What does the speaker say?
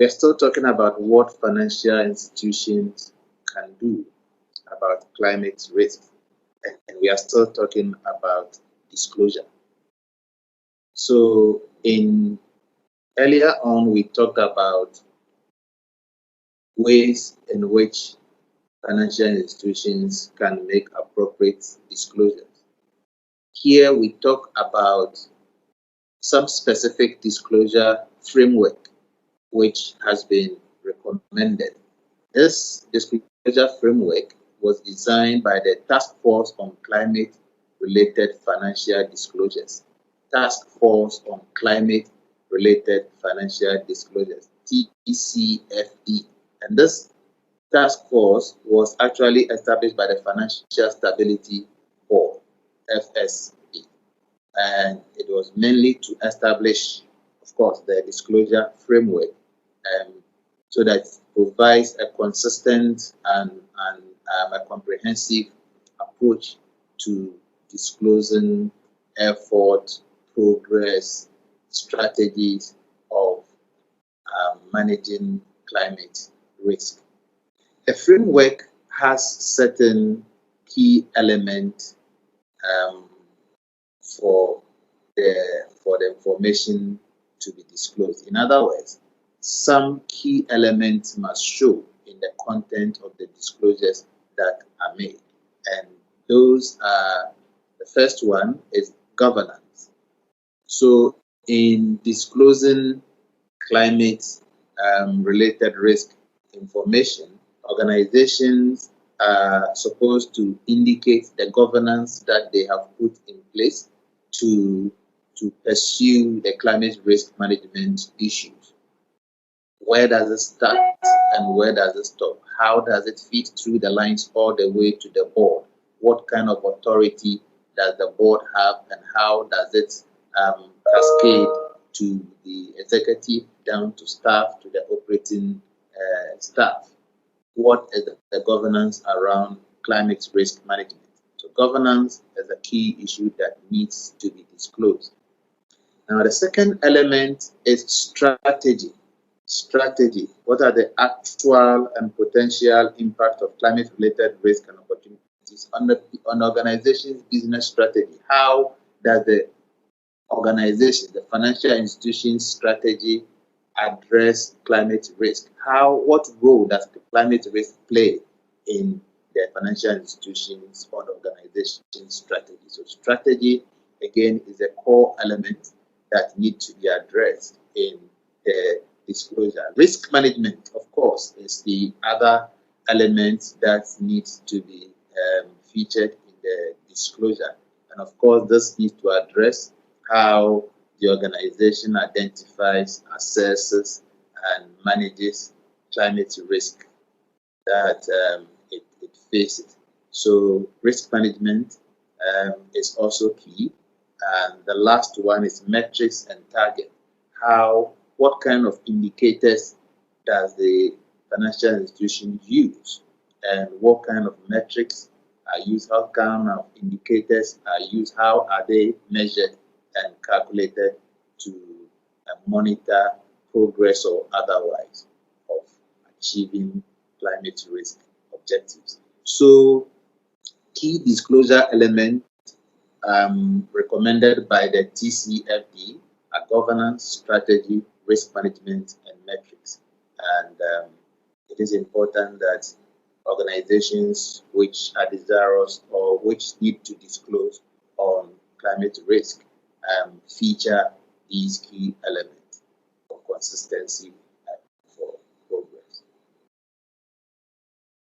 We're still talking about what financial institutions can do about climate risk, and we are still talking about disclosure. So, in earlier on, we talked about ways in which financial institutions can make appropriate disclosures. Here, we talk about some specific disclosure framework which has been recommended. This disclosure framework was designed by the Task Force on Climate Related Financial Disclosures. Task Force on Climate Related Financial Disclosures, TCFD. And this task force was actually established by the Financial Stability Board, FSB, and it was mainly to establish, of course, the disclosure framework, um, so that it provides a consistent and a comprehensive approach to disclosing effort, progress, strategies of managing climate risk. The framework has certain key elements um, for the information to be disclosed. In other words, some key elements must show in the content of the disclosures that are made, and those are, the first one is governance. So, in disclosing climate related risk information, organizations are supposed to indicate the governance that they have put in place to, to pursue the climate risk management issues. Where does it start and where does it stop? How does it fit through the lines all the way to the board? What kind of authority does the board have, and how does it cascade to the executive, down to staff, to the operating staff? What is the governance around climate risk management? So governance is a key issue that needs to be disclosed. Now, the second element is strategy. Strategy. What are the actual and potential impact of climate-related risk and opportunities on the organization's business strategy? How does the organization, the financial institution's strategy address climate risk? What role does the climate risk play in the financial institutions or the organization's strategy? So strategy, again, is a core element that needs to be addressed in the disclosure. Risk management, of course, is the other element that needs to be featured in the disclosure. And of course, this needs to address how the organization identifies, assesses, and manages climate risk that it faces. So risk management is also key. And the last one is metrics and target. What kind of indicators does the financial institution use, and what kind of metrics are used? How kind of indicators are used? How are they measured and calculated to monitor progress or otherwise of achieving climate risk objectives? So, key disclosure elements recommended by the TCFD are governance, strategy, risk management, and metrics. And it is important that organizations which are desirous or which need to disclose on climate risk feature these key elements for consistency